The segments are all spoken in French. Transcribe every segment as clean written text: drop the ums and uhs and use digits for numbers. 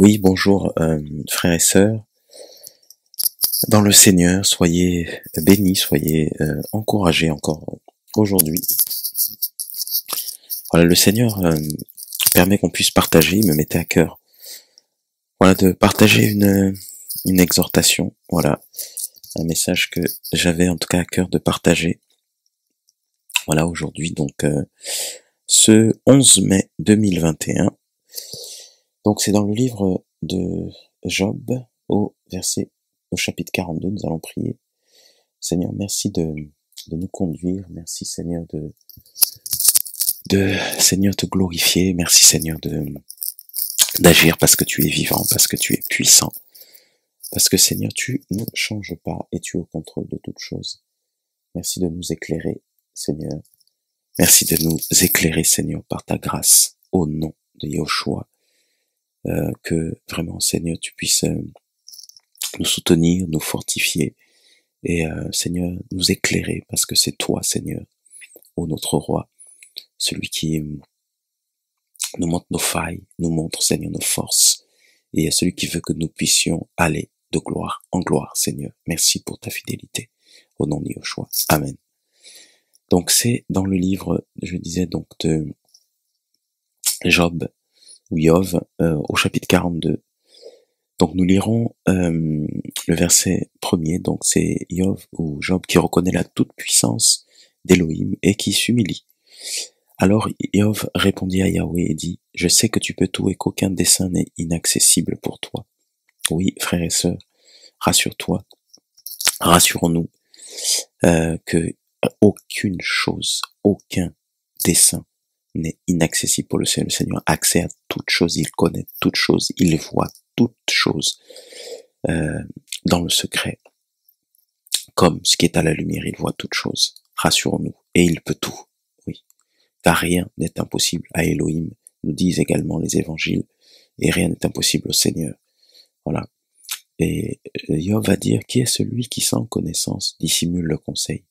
Oui, bonjour frères et sœurs. Dans le Seigneur, soyez bénis, soyez encouragés encore aujourd'hui. Voilà, le Seigneur permet qu'on puisse partager, il me mettait à cœur. Voilà, de partager une exhortation, voilà, un message que j'avais en tout cas à cœur de partager. Voilà, aujourd'hui, donc ce 11 mai 2021. Donc c'est dans le livre de Job, au chapitre 42, nous allons prier. Seigneur, merci de nous conduire, merci Seigneur Seigneur te glorifier, merci Seigneur d'agir parce que tu es vivant, parce que tu es puissant, parce que Seigneur tu ne changes pas et tu es au contrôle de toutes choses. Merci de nous éclairer, Seigneur. Merci de nous éclairer, Seigneur, par ta grâce, au nom de Yahushua. Que vraiment, Seigneur, tu puisses nous soutenir, nous fortifier et Seigneur, nous éclairer parce que c'est toi, Seigneur, ô notre roi, celui qui nous montre nos failles, nous montre, Seigneur, nos forces, et celui qui veut que nous puissions aller de gloire en gloire, Seigneur. Merci pour ta fidélité. Au nom de Yahushua. Amen. Donc c'est dans le livre, je disais donc de Job, ou Yov, au chapitre 42. Donc nous lirons le verset premier, donc c'est Yov ou Job qui reconnaît la toute-puissance d'Élohim et qui s'humilie. Alors Yov répondit à Yahweh et dit, « Je sais que tu peux tout et qu'aucun dessein n'est inaccessible pour toi. » Oui, frères et sœurs, rassure-toi, rassurons-nous que aucune chose, aucun dessein n'est inaccessible pour le Seigneur. Le Seigneur a accès à toutes choses, il connaît toutes choses, il voit toutes choses dans le secret. Comme ce qui est à la lumière, il voit toutes choses. Rassurons-nous, et il peut tout. Oui. Car rien n'est impossible à Elohim, nous disent également les évangiles, et rien n'est impossible au Seigneur. Voilà. Et Job va dire, qui est celui qui sans connaissance dissimule le conseil?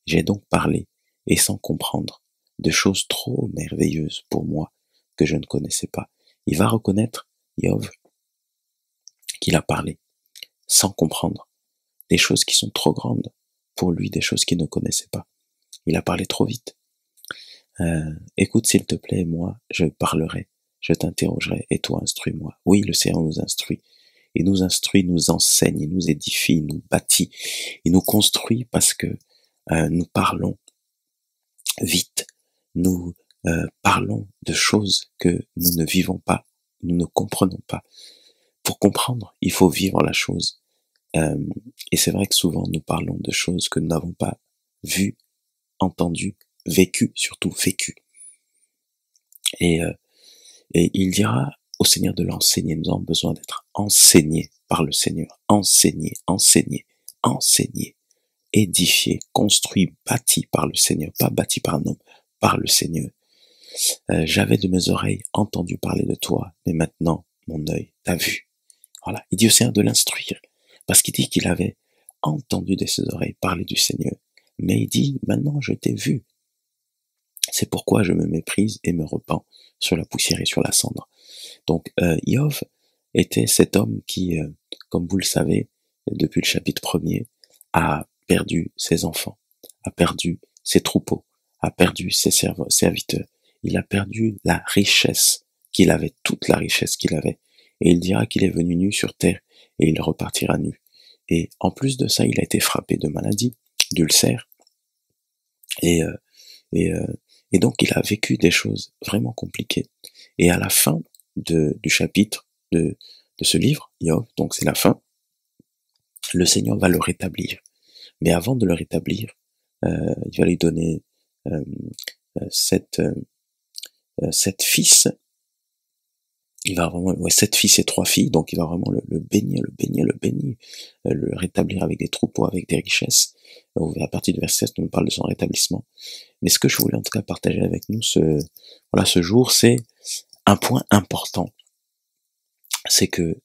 J'ai donc parlé, et sans comprendre, de choses trop merveilleuses pour moi que je ne connaissais pas. Il va reconnaître, Job, qu'il a parlé, sans comprendre, des choses qui sont trop grandes pour lui, des choses qu'il ne connaissait pas. Il a parlé trop vite. Écoute s'il te plaît, moi je parlerai, je t'interrogerai et toi instruis-moi. Oui, le Seigneur nous instruit. Il nous instruit, nous enseigne, il nous édifie, il nous bâtit, il nous construit parce que nous parlons vite, nous parlons de choses que nous ne vivons pas, nous ne comprenons pas. Pour comprendre, il faut vivre la chose. Et c'est vrai que souvent nous parlons de choses que nous n'avons pas vues, entendues, vécues, surtout vécues. Et il dira au Seigneur de l'enseigner. Nous avons besoin d'être enseignés par le Seigneur. Enseignés, édifiés, construits, bâtis par le Seigneur. Pas bâtis par un homme, par le Seigneur. J'avais de mes oreilles entendu parler de toi, mais maintenant mon œil t'a vu. Voilà. Il dit au Seigneur de l'instruire. Parce qu'il dit qu'il avait entendu de ses oreilles parler du Seigneur. Mais il dit, maintenant je t'ai vu. C'est pourquoi je me méprise et me repens sur la poussière et sur la cendre. Donc, Yov était cet homme qui, comme vous le savez, depuis le chapitre 1er, a perdu ses enfants, a perdu ses troupeaux, a perdu ses serviteurs. Il a perdu la richesse qu'il avait, toute la richesse qu'il avait. Et il dira qu'il est venu nu sur terre et il repartira nu. Et en plus de ça, il a été frappé de maladies, d'ulcères, et donc il a vécu des choses vraiment compliquées. Et à la fin du chapitre de ce livre, Job, donc c'est la fin, le Seigneur va le rétablir. Mais avant de le rétablir, il va lui donner 7 fils. Il va vraiment, 7 fils et 3 filles, donc il va vraiment le bénir, le rétablir avec des troupeaux, avec des richesses. À partir du verset 7, on nous parle de son rétablissement. Mais ce que je voulais en tout cas partager avec nous ce jour, c'est un point important. C'est que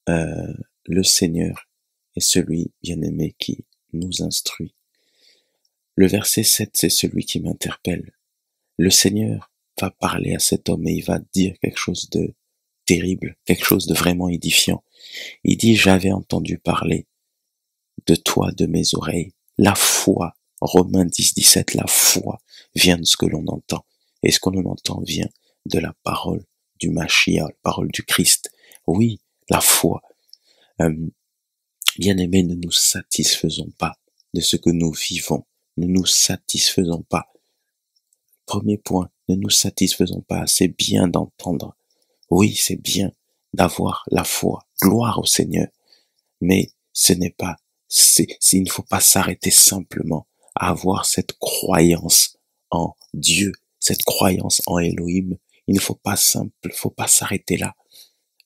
le Seigneur est celui bien-aimé qui nous instruit. Le verset 7, c'est celui qui m'interpelle. Le Seigneur va parler à cet homme et il va dire quelque chose de terrible, quelque chose de vraiment édifiant. Il dit, j'avais entendu parler de toi, de mes oreilles. La foi, Romains 10, 17, la foi vient de ce que l'on entend. Et ce que l'on entend vient de la parole du Mashiach, la parole du Christ. Oui, la foi. Bien-aimés, ne nous satisfaisons pas de ce que nous vivons. Ne nous satisfaisons pas. Premier point, ne nous satisfaisons pas. C'est bien d'entendre. Oui, c'est bien d'avoir la foi. Gloire au Seigneur. Mais ce n'est pas, il ne faut pas s'arrêter simplement à avoir cette croyance en Dieu, cette croyance en Elohim. Il ne faut pas s'arrêter là.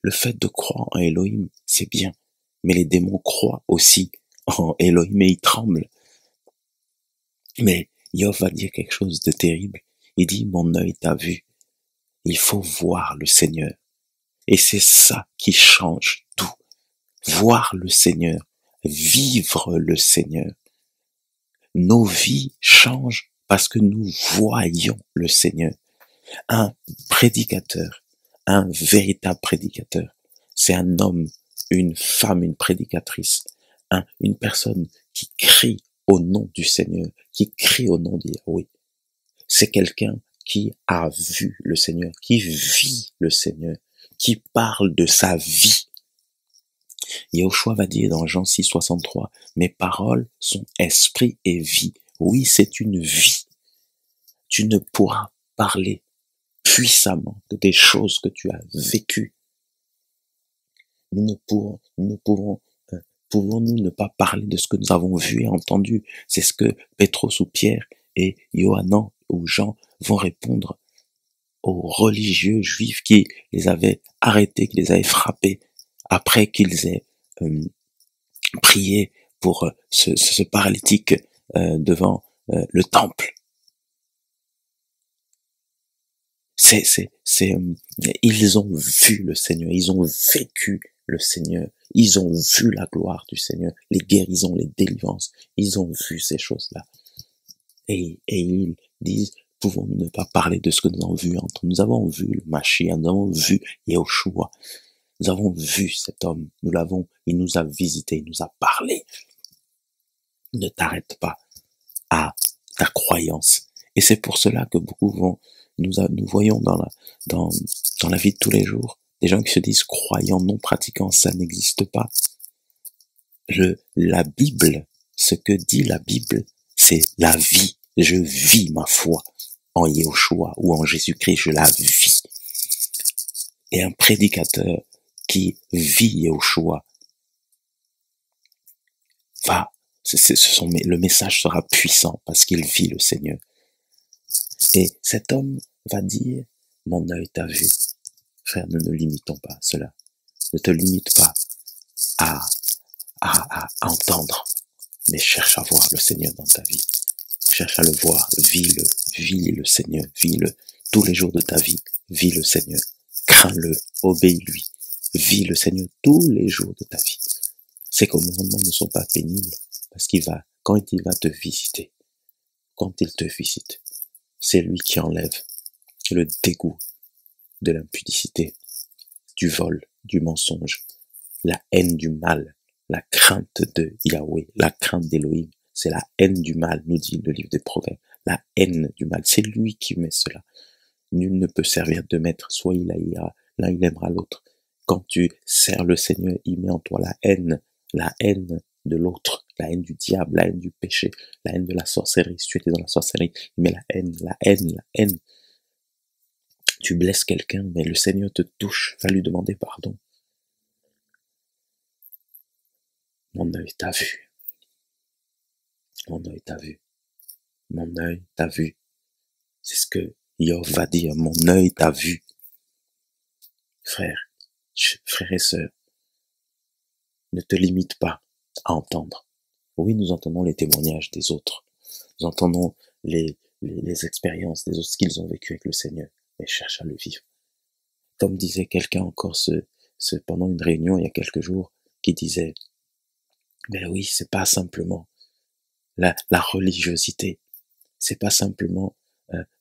Le fait de croire en Elohim, c'est bien. Mais les démons croient aussi en Elohim et ils tremblent. Mais Yov va dire quelque chose de terrible. Il dit, mon œil t'a vu. Il faut voir le Seigneur. Et c'est ça qui change tout. Voir le Seigneur. Vivre le Seigneur. Nos vies changent parce que nous voyons le Seigneur. Un prédicateur, un véritable prédicateur, c'est un homme, une femme, une prédicatrice, une personne qui crie au nom du Seigneur, qui crie au nom de Yahweh. C'est quelqu'un qui a vu le Seigneur, qui vit le Seigneur, qui parle de sa vie. Yahushua va dire dans Jean 6, 63, mes paroles sont esprit et vie. Oui, c'est une vie. Tu ne pourras parler puissamment de des choses que tu as vécues. Pouvons-nous ne pas parler de ce que nous avons vu et entendu? C'est ce que Pétros ou Pierre et Yohanan ou Jean vont répondre aux religieux juifs qui les avaient arrêtés, qui les avaient frappés après qu'ils aient prié pour ce paralytique devant le temple. Ils ont vu le Seigneur, ils ont vécu le Seigneur, ils ont vu la gloire du Seigneur, les guérisons, les délivrances, ils ont vu ces choses-là. Et ils disent, pouvons-nous ne pas parler de ce que nous avons vu entre nous avons vu le Mashiach, nous avons vu Yahushua, nous avons vu cet homme, il nous a visités, il nous a parlé. Ne t'arrête pas à ta croyance. Et c'est pour cela que beaucoup vont, nous voyons dans la vie de tous les jours, des gens qui se disent croyants, non pratiquants, ça n'existe pas. La Bible, ce que dit la Bible, c'est la vie. Je vis ma foi en Yahushua ou en Jésus-Christ, je la vis. Et un prédicateur qui vit Yahushua le message sera puissant parce qu'il vit le Seigneur. Et cet homme va dire, mon œil t'a vu. Frère, ne limitons pas cela. Ne te limite pas à entendre, mais cherche à voir le Seigneur dans ta vie. Cherche à le voir, vis le Seigneur, vis-le tous les jours de ta vie, vis le Seigneur, crains-le, obéis-lui, vis le Seigneur tous les jours de ta vie. Ces commandements ne sont pas pénibles, parce quand il va te visiter, quand il te visite, c'est lui qui enlève le dégoût de l'impudicité, du vol, du mensonge, la haine du mal, la crainte de Yahweh, la crainte d'Élohim. C'est la haine du mal, nous dit le livre des Proverbes. La haine du mal, c'est lui qui met cela. Nul ne peut servir de maître, soit il haïra, l'un il aimera l'autre. Quand tu sers le Seigneur, il met en toi la haine de l'autre, la haine du diable, la haine du péché, la haine de la sorcellerie. Si tu étais dans la sorcellerie, il met la haine. Tu blesses quelqu'un, mais le Seigneur te touche, va lui demander pardon. Mon œil t'a vu. Mon œil t'a vu. Mon œil t'a vu. C'est ce que Yov va dire. Mon œil t'a vu. Frères et sœurs, ne te limite pas à entendre. Oui, nous entendons les témoignages des autres. Nous entendons les expériences des autres, ce qu'ils ont vécu avec le Seigneur. Mais cherche à le vivre. Comme disait quelqu'un encore pendant une réunion il y a quelques jours, qui disait, mais oui, c'est pas simplement la religiosité. C'est pas simplement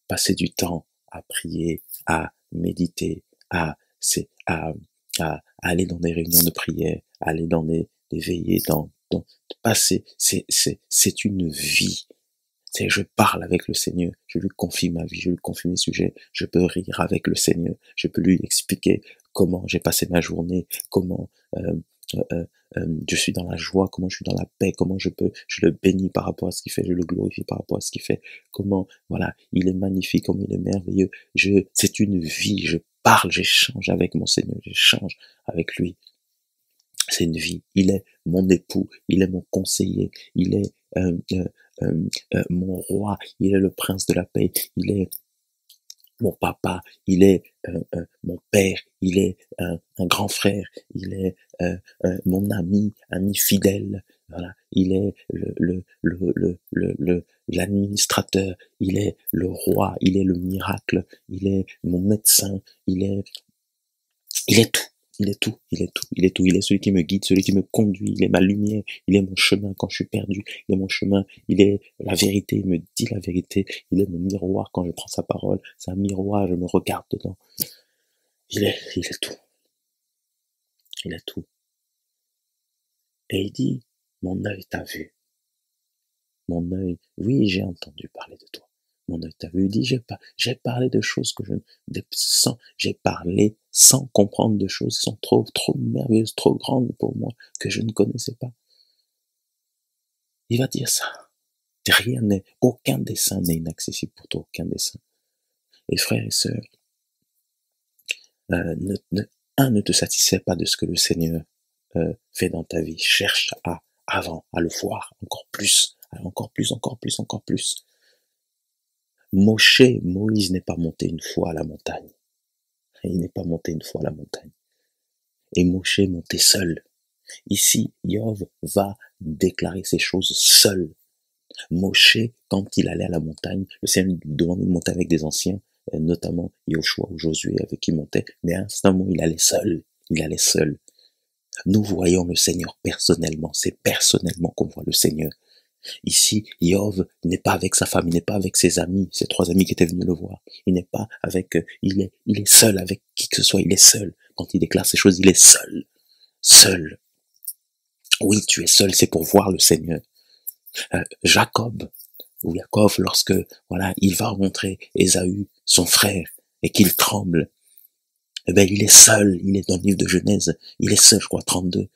passer du temps à prier, à méditer, à à, à aller dans des réunions de prière, à aller dans des veillées, passer, c'est une vie. C'est je parle avec le Seigneur, je lui confie ma vie, je lui confie mes sujets, je peux rire avec le Seigneur, je peux lui expliquer comment j'ai passé ma journée, comment je suis dans la joie, comment je suis dans la paix, comment je le bénis par rapport à ce qu'il fait, je le glorifie par rapport à ce qu'il fait, comment, voilà, il est magnifique, comme il est merveilleux, c'est une vie, je parle, j'échange avec mon Seigneur, j'échange avec lui. C'est une vie. Il est mon époux, il est mon conseiller, il est mon roi, il est le prince de la paix, il est mon papa, il est mon père, il est un grand frère, il est mon ami fidèle, voilà, il est l'administrateur, il est le roi, il est le miracle, il est mon médecin, il est tout. Il est tout, il est tout, il est tout, il est celui qui me guide, celui qui me conduit, il est ma lumière, il est mon chemin quand je suis perdu, il est mon chemin, il est la vérité, il me dit la vérité, il est mon miroir quand je prends sa parole, c'est un miroir, je me regarde dedans. Il est tout. Il est tout. Et il dit, mon œil t'a vu. Mon œil, oui, j'ai entendu parler de toi. Mon œil t'a vu, il dit, j'ai parlé de choses que j'ai parlé sans comprendre de choses qui sont trop merveilleuses, trop grandes pour moi, que je ne connaissais pas. Il va dire ça. Aucun dessein n'est inaccessible pour toi, aucun dessein. Et frères et sœurs, ne te satisfais pas de ce que le Seigneur fait dans ta vie. Cherche à le voir encore plus. Moïse n'est pas monté une fois à la montagne. Il n'est pas monté une fois à la montagne. Et Moshe est monté seul. Ici, Yov va déclarer ces choses seul. Moshe, quand il allait à la montagne, le Seigneur lui demandait de monter avec des anciens, notamment Yoshua ou Josué avec qui il montait, mais à un certain moment, il allait seul. Nous voyons le Seigneur personnellement, c'est personnellement qu'on voit le Seigneur. Ici, Yov n'est pas avec sa femme, il n'est pas avec ses amis, ses 3 amis qui étaient venus le voir. Il n'est pas avec, il est seul avec qui que ce soit, il est seul. Quand il déclare ces choses, il est seul. Seul. Oui, tu es seul, c'est pour voir le Seigneur. Jacob, lorsque, voilà, il va rencontrer Ésaü, son frère, et qu'il tremble, eh ben, il est seul, il est dans le livre de Genèse, il est seul, je crois, 32,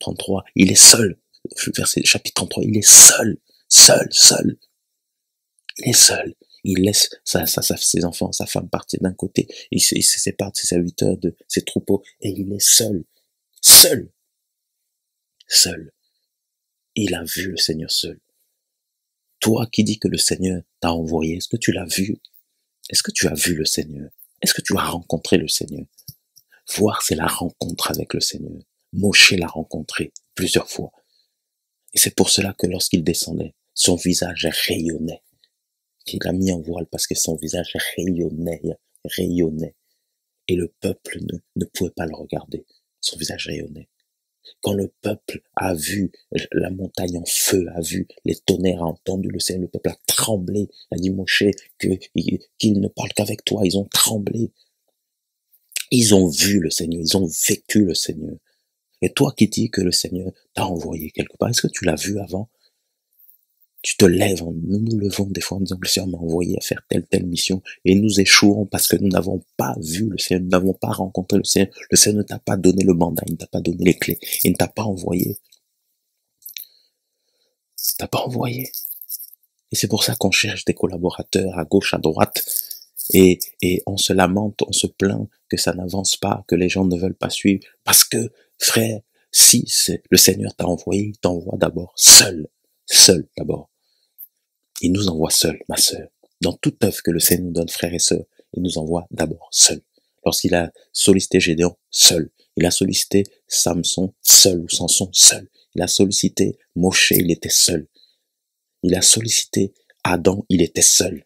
33, il est seul. Verset chapitre 33, il est seul. Il est seul. Il laisse ses enfants, sa femme partir d'un côté. Il se sépare de ses serviteurs, de ses troupeaux, et il est seul. Seul. Il a vu le Seigneur seul. Toi qui dis que le Seigneur t'a envoyé, est-ce que tu l'as vu? Est-ce que tu as vu le Seigneur? Est-ce que tu as rencontré le Seigneur? Voir, c'est la rencontre avec le Seigneur. Moshe l'a rencontré plusieurs fois. Et c'est pour cela que lorsqu'il descendait, son visage rayonnait. Il l'a mis en voile parce que son visage rayonnait. Et le peuple ne pouvait pas le regarder. Son visage rayonnait. Quand le peuple a vu la montagne en feu, a vu les tonnerres, a entendu le Seigneur, le peuple a tremblé. A dit Moshe qu'il ne parle qu'avec toi. Ils ont tremblé. Ils ont vu le Seigneur. Ils ont vécu le Seigneur. Et toi qui dis que le Seigneur t'a envoyé quelque part, est-ce que tu l'as vu avant? Tu te lèves, nous nous levons des fois en disant que le Seigneur m'a envoyé à faire telle mission et nous échouons parce que nous n'avons pas vu le Seigneur, nous n'avons pas rencontré le Seigneur. Le Seigneur ne t'a pas donné le mandat, il ne t'a pas donné les clés, il ne t'a pas envoyé. Et c'est pour ça qu'on cherche des collaborateurs à gauche, à droite et on se lamente, on se plaint que ça n'avance pas, que les gens ne veulent pas suivre parce que, frère, si le Seigneur t'a envoyé, il t'envoie d'abord seul d'abord. Il nous envoie seul, ma sœur. Dans toute œuvre que le Seigneur nous donne, frères et sœurs, il nous envoie d'abord seul. Lorsqu'il a sollicité Gédéon, seul. Il a sollicité Samson, seul, ou Samson, seul. Il a sollicité Moshe, il était seul. Il a sollicité Adam, il était seul.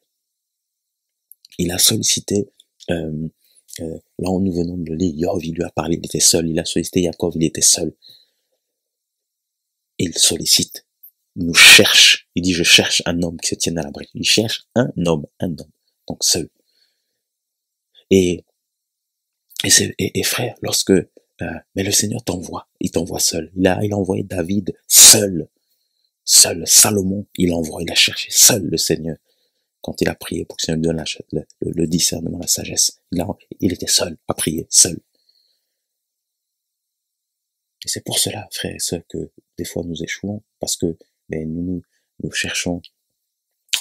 Il a sollicité, là où nous venons de le lire, Yov, il lui a parlé, il était seul. Il a sollicité Jacob, il était seul. Il sollicite, il nous cherche. Il dit, je cherche un homme qui se tienne à la brèche. Il cherche un homme, donc seul. Et Et frère, mais le Seigneur t'envoie, il t'envoie seul. Il a envoyé David seul, Salomon, il a cherché seul le Seigneur. Quand il a prié pour que le Seigneur lui donne le discernement, la sagesse, il était seul à prier, seul. Et c'est pour cela, frère et sœurs, que des fois nous échouons, parce que nous cherchons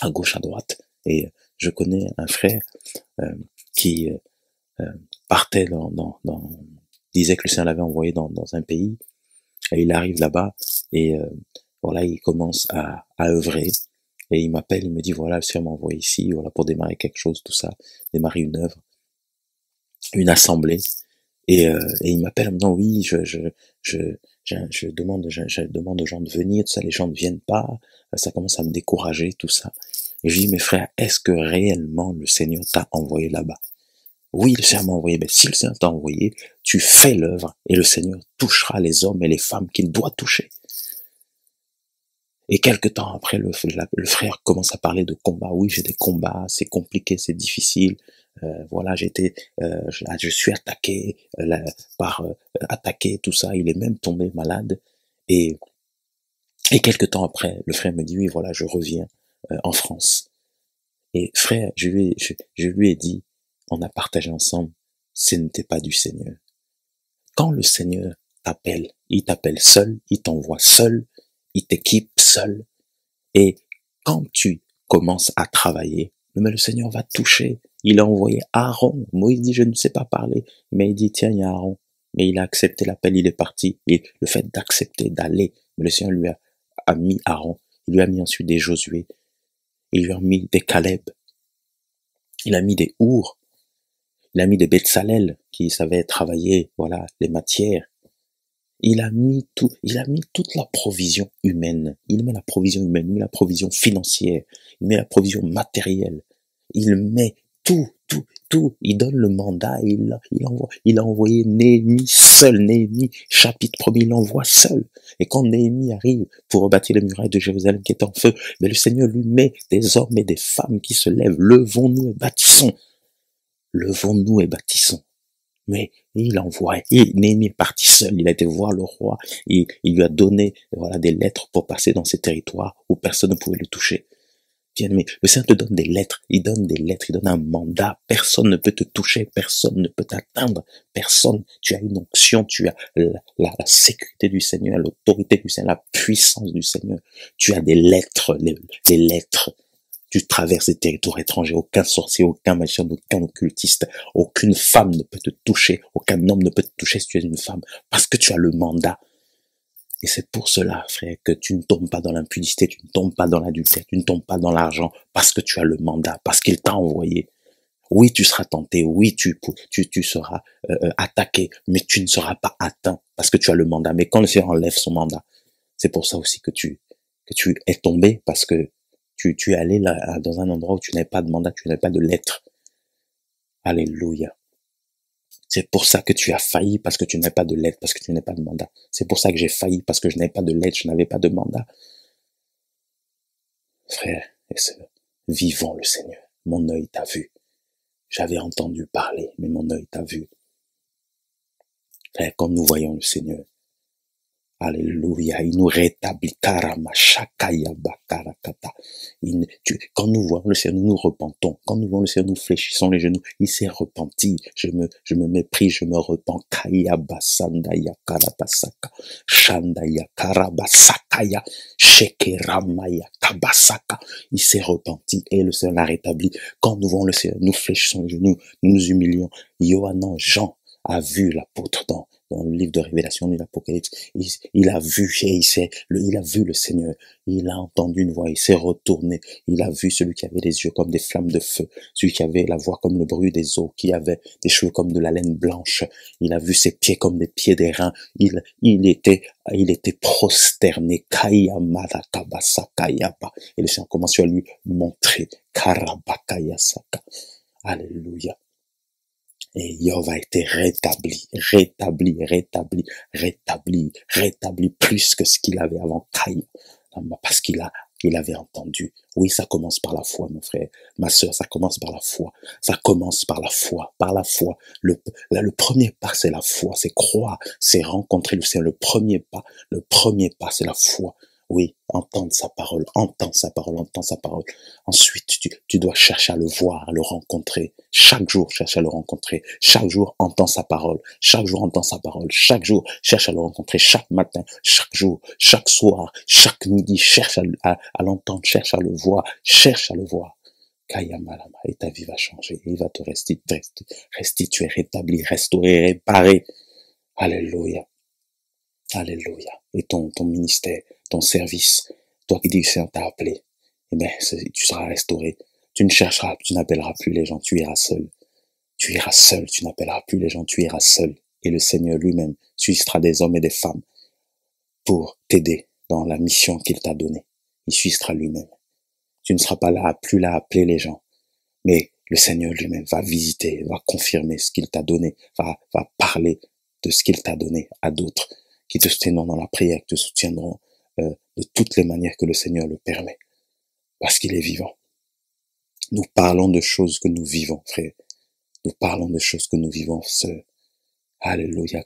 à gauche, à droite. Et je connais un frère qui partait disait que le Seigneur l'avait envoyé dans un pays, et il arrive là-bas, et voilà, il commence à œuvrer, et il m'appelle, il me dit, voilà, le Seigneur m'a envoyé ici, voilà, pour démarrer quelque chose, tout ça, démarrer une œuvre, une assemblée, et il m'appelle en me disant, oui, je demande aux gens de venir, tout ça, les gens ne viennent pas, ça commence à me décourager, tout ça. Et je dis, mes frères, est-ce que réellement le Seigneur t'a envoyé là-bas? Oui, le Seigneur m'a envoyé. Mais si le Seigneur t'a envoyé, tu fais l'œuvre et le Seigneur touchera les hommes et les femmes qu'il doit toucher. Et quelque temps après, le frère commence à parler de combat. Oui, j'ai des combats, c'est compliqué, c'est difficile. Voilà, je suis attaqué attaqué, tout ça. Il est même tombé malade. Et quelque temps après, le frère me dit, oui, voilà, je reviens en France. Et frère, je lui ai dit, on a partagé ensemble, ce n'était pas du Seigneur. Quand le Seigneur t'appelle, il t'appelle seul, il t'envoie seul, il t'équipe seul. Et quand tu commences à travailler, mais le Seigneur va toucher. Il a envoyé Aaron. Moïse dit, je ne sais pas parler. Mais il dit, tiens, il y a Aaron. Mais il a accepté l'appel, il est parti. Et le fait d'accepter, d'aller, mais le Seigneur lui a mis Aaron. Il lui a mis ensuite des Josué. Il lui a mis des Caleb. Il a mis des Our. Il a mis des Betsalel qui savaient travailler, voilà, les matières. Il a mis toute la provision humaine. Il met la provision humaine, il met la provision financière, il met la provision matérielle. Il met tout. Il donne le mandat, il a envoyé Néhémie seul. Néhémie, chapitre 1er, il l'envoie seul. Et quand Néhémie arrive pour rebâtir les murailles de Jérusalem qui est en feu, mais le Seigneur lui met des hommes et des femmes qui se lèvent. Levons-nous et bâtissons. Levons-nous et bâtissons. Mais il envoie, et Néhémie est parti seul, il a été voir le roi, et il lui a donné, voilà, des lettres pour passer dans ces territoires où personne ne pouvait le toucher. Bien-aimé, le Seigneur te donne des lettres, il donne un mandat, personne ne peut te toucher, personne ne peut t'atteindre, personne, tu as une onction, tu as la sécurité du Seigneur, l'autorité du Seigneur, la puissance du Seigneur, tu as des lettres, les lettres. Tu traverses des territoires étrangers, aucun sorcier, aucun magicien, aucun occultiste, aucune femme ne peut te toucher, aucun homme ne peut te toucher si tu es une femme, parce que tu as le mandat. Et c'est pour cela, frère, que tu ne tombes pas dans l'impudicité, tu ne tombes pas dans l'adultère, tu ne tombes pas dans l'argent, parce que tu as le mandat, parce qu'il t'a envoyé. Oui, tu seras tenté, oui, tu seras attaqué, mais tu ne seras pas atteint, parce que tu as le mandat. Mais quand le Seigneur enlève son mandat, c'est pour ça aussi que tu es tombé, parce que tu es allé là, dans un endroit où tu n'avais pas de mandat, tu n'avais pas de lettre. Alléluia. C'est pour ça que tu as failli, parce que tu n'avais pas de lettre, parce que tu n'avais pas de mandat. C'est pour ça que j'ai failli, parce que je n'avais pas de lettre, je n'avais pas de mandat. Frères et sœurs, vivons le Seigneur. Mon œil t'a vu. J'avais entendu parler, mais mon œil t'a vu. Frère, quand nous voyons le Seigneur, alléluia, il nous rétablit. Quand nous voyons le Seigneur, nous nous repentons. Quand nous voyons le Seigneur, nous fléchissons les genoux. Il s'est repenti. Je me méprise, je me repens. Kayabasandaya karabasaka. Shandaya karabasakaya. Shekeramaya kabasaka. Il s'est repenti et le Seigneur l'a rétabli. Quand nous voyons le Seigneur, nous fléchissons les genoux, nous nous humilions. Yohanan, Jean a vu l'apôtre dans le livre de Révélation de l'Apocalypse, il a vu, il a vu le Seigneur, il a entendu une voix, il s'est retourné, il a vu celui qui avait les yeux comme des flammes de feu, celui qui avait la voix comme le bruit des eaux, qui avait des cheveux comme de la laine blanche, il a vu ses pieds comme des pieds d'airain, il était prosterné, et le Seigneur commence à lui montrer, Karabakayasaka, alléluia. Et Yov a été rétabli plus que ce qu'il avait avant Caïn, parce qu'il a Il avait entendu. Oui, ça commence par la foi, mon frère, ma sœur, ça commence par la foi. Ça commence par la foi, par la foi. Le premier pas, c'est la foi, c'est croire, c'est rencontrer le Seigneur. Le premier pas, c'est la foi. Oui, entendre sa parole, entendre sa parole, entendre sa parole. Ensuite, tu dois chercher à le voir, à le rencontrer. Chaque jour, cherche à le rencontrer. Chaque jour, entends sa parole. Chaque jour, entends sa parole. Chaque jour, cherche à le rencontrer. Chaque matin, chaque jour, chaque soir, chaque midi, cherche à l'entendre, cherche à le voir, cherche à le voir. Kayamalama, et ta vie va changer. Il va te restituer, rétablir, restaurer, réparer. Alléluia. Alléluia. Et ton ministère, ton service, toi qui dis que le Seigneur t'a appelé, eh ben, tu seras restauré. Tu ne chercheras, tu n'appelleras plus les gens, tu iras seul. Tu iras seul, tu n'appelleras plus les gens, tu iras seul. Et le Seigneur lui-même suscitera des hommes et des femmes pour t'aider dans la mission qu'il t'a donnée. Il suscitera lui-même. Tu ne seras pas plus là à appeler les gens, mais le Seigneur lui-même va visiter, va confirmer ce qu'il t'a donné, va parler de ce qu'il t'a donné à d'autres qui te soutiendront dans la prière, qui te soutiendront de toutes les manières que le Seigneur le permet, parce qu'il est vivant. Nous parlons de choses que nous vivons, frère. Nous parlons de choses que nous vivons, sœur. Alléluia,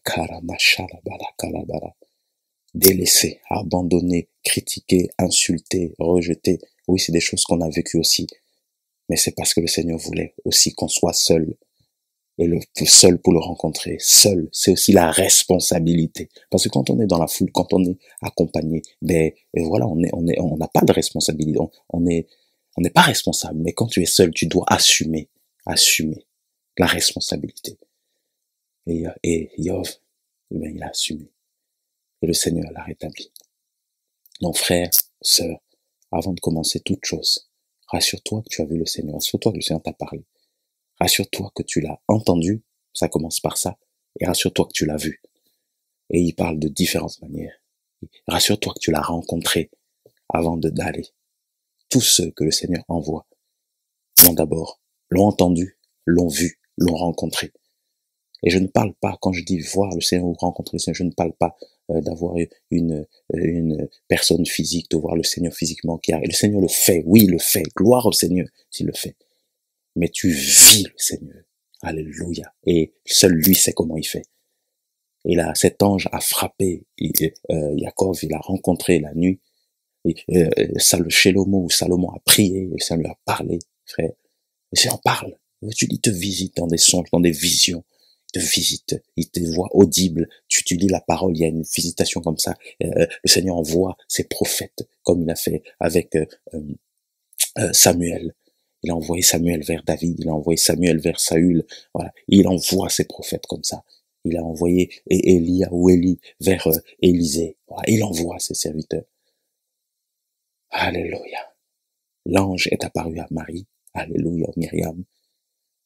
délaissé, abandonné, critiqué, insulté, rejeté. Oui, c'est des choses qu'on a vécues aussi. Mais c'est parce que le Seigneur voulait aussi qu'on soit seul. Et seul pour le rencontrer, seul, c'est aussi la responsabilité. Parce que quand on est dans la foule, quand on est accompagné, ben voilà, on n'a pas de responsabilité, on n'est pas responsable. Mais quand tu es seul, tu dois assumer la responsabilité. Et Yov, il a assumé. Et le Seigneur l'a rétabli. Donc frère, sœur, avant de commencer toute chose, rassure-toi que tu as vu le Seigneur, rassure-toi que le Seigneur t'a parlé. Rassure-toi que tu l'as entendu, ça commence par ça, et rassure-toi que tu l'as vu. Et il parle de différentes manières. Rassure-toi que tu l'as rencontré avant d'aller. Tous ceux que le Seigneur envoie l'ont entendu, l'ont vu, l'ont rencontré. Et je ne parle pas, quand je dis voir le Seigneur ou rencontrer le Seigneur, je ne parle pas d'avoir une personne physique, de voir le Seigneur physiquement qui arrive. Le Seigneur le fait, oui, il le fait. Gloire au Seigneur s'il le fait. Mais tu vis le Seigneur. Alléluia. Et seul lui sait comment il fait. Et là, cet ange a frappé Jacob, il a rencontré la nuit. Salomon a prié, le Seigneur lui a parlé, frère. Le Seigneur parle. Tu dis, te visite dans des songes, dans des visions. Il te visite, il te voit audible. Tu lis la parole, il y a une visitation comme ça. Le Seigneur envoie ses prophètes, comme il a fait avec Samuel. Il a envoyé Samuel vers David, il a envoyé Samuel vers Saül, voilà. Il envoie ses prophètes comme ça. Il a envoyé Élie vers Élisée. Voilà. Il envoie ses serviteurs. Alléluia. L'ange est apparu à Marie. Alléluia, Myriam.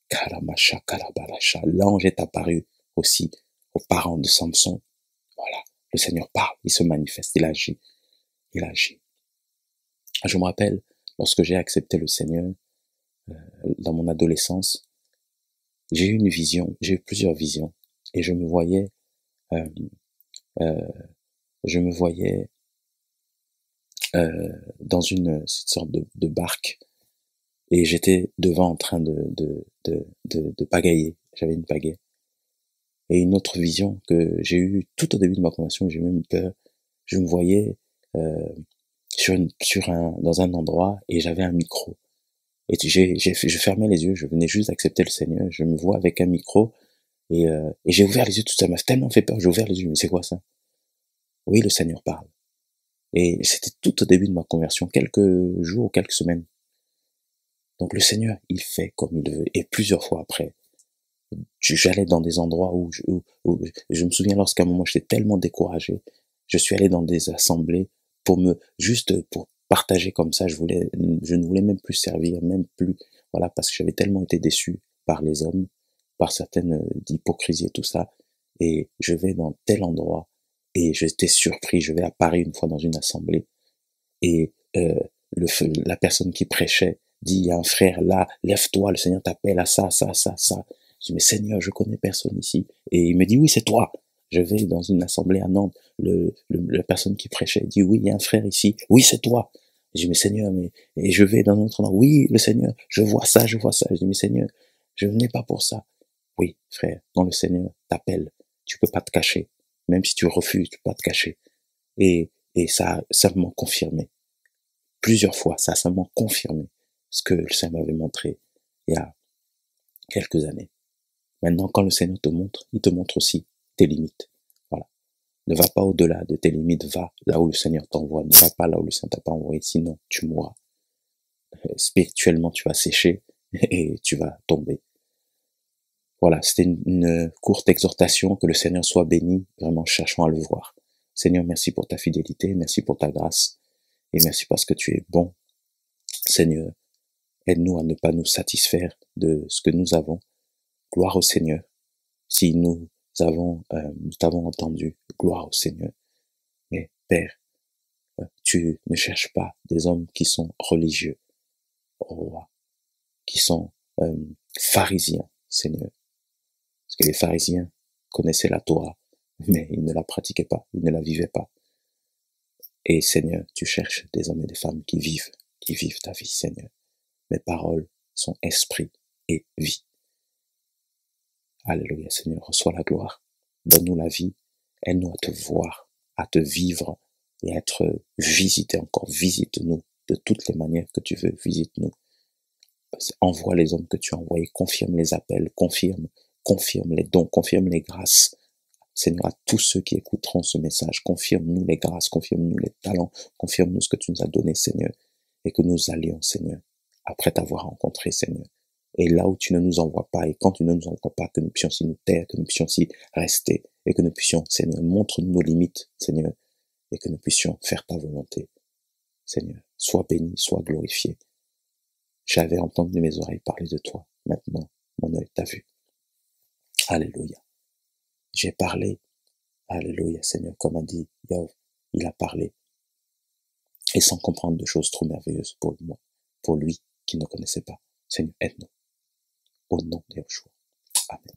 Kalamasha, Kalabarasha. L'ange est apparu aussi aux parents de Samson. Voilà. Le Seigneur parle, il se manifeste, il agit. Il agit. Je me rappelle, lorsque j'ai accepté le Seigneur, dans mon adolescence, j'ai eu une vision, j'ai eu plusieurs visions, et je me voyais dans une sorte de barque, et j'étais devant en train de pagayer, j'avais une pagaie. Et une autre vision que j'ai eue tout au début de ma conversion, j'ai même eu peur, je me voyais dans un endroit, et j'avais un micro. Et je fermais les yeux, je venais juste d'accepter le Seigneur, je me vois avec un micro, et j'ai ouvert les yeux, tout ça m'a tellement fait peur, j'ai ouvert les yeux, mais c'est quoi ça? Oui, le Seigneur parle. Et c'était tout au début de ma conversion, quelques jours, quelques semaines. Donc le Seigneur, il fait comme il veut, et plusieurs fois après, j'allais dans des endroits où je me souviens lorsqu'à un moment j'étais tellement découragé, je suis allé dans des assemblées pour partager comme ça, je ne voulais même plus servir, même plus, voilà, parce que j'avais tellement été déçu par les hommes, par certaines hypocrisie et tout ça, et je vais dans tel endroit, et j'étais surpris, je vais à Paris une fois dans une assemblée, et la personne qui prêchait dit, il y a un frère là, lève-toi, le Seigneur t'appelle à ça. Je dis, mais Seigneur, je connais personne ici. Et il me dit, oui, c'est toi. Je vais dans une assemblée à Nantes, la personne qui prêchait dit, oui, il y a un frère ici. Oui, c'est toi. Je dis, mais Seigneur, mais et je vais dans notre endroit. Oui, le Seigneur, je vois ça, je vois ça. Je dis, mais Seigneur, je venais pas pour ça. Oui, frère, quand le Seigneur t'appelle, tu peux pas te cacher. Même si tu refuses, tu peux pas te cacher. Et ça a simplement confirmé. Plusieurs fois, ça a simplement confirmé ce que le Seigneur m'avait montré il y a quelques années. Maintenant, quand le Seigneur te montre, il te montre aussi tes limites. Voilà. Ne va pas au-delà de tes limites, va là où le Seigneur t'envoie. Ne va pas là où le Seigneur t'a pas envoyé, sinon tu mourras. Spirituellement, tu vas sécher et tu vas tomber. Voilà, c'était une courte exhortation, que le Seigneur soit béni, vraiment cherchons à le voir. Seigneur, merci pour ta fidélité, merci pour ta grâce, et merci parce que tu es bon. Seigneur, aide-nous à ne pas nous satisfaire de ce que nous avons. Gloire au Seigneur. Si nous t'avons entendu, gloire au Seigneur. Mais Père, tu ne cherches pas des hommes qui sont religieux, oh roi, qui sont pharisiens, Seigneur. Parce que les pharisiens connaissaient la Torah, mais ils ne la pratiquaient pas, ils ne la vivaient pas. Et Seigneur, tu cherches des hommes et des femmes qui vivent ta vie, Seigneur. Mes paroles sont esprit et vie. Alléluia, Seigneur, reçois la gloire. Donne-nous la vie, aide-nous à te voir, à te vivre et à être visité encore. Visite-nous de toutes les manières que tu veux, visite-nous. Envoie les hommes que tu as envoyés, confirme les appels, confirme les dons, confirme les grâces. Seigneur, à tous ceux qui écouteront ce message, confirme-nous les grâces, confirme-nous les talents, confirme-nous ce que tu nous as donné, Seigneur, et que nous allions, Seigneur, après t'avoir rencontré, Seigneur. Et là où tu ne nous envoies pas, et quand tu ne nous envoies pas, que nous puissions s'y nous taire, que nous puissions s'y rester, et que nous puissions, Seigneur, montre-nous nos limites, Seigneur, et que nous puissions faire ta volonté. Seigneur, sois béni, sois glorifié. J'avais entendu mes oreilles parler de toi. Maintenant, mon œil t'a vu. Alléluia. J'ai parlé. Alléluia, Seigneur, comme a dit Yov, il a parlé. Et sans comprendre de choses trop merveilleuses pour moi, pour lui qui ne connaissait pas. Seigneur, aide-nous. Au nom de Yeshua. Amen.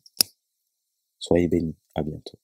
Soyez bénis. À bientôt.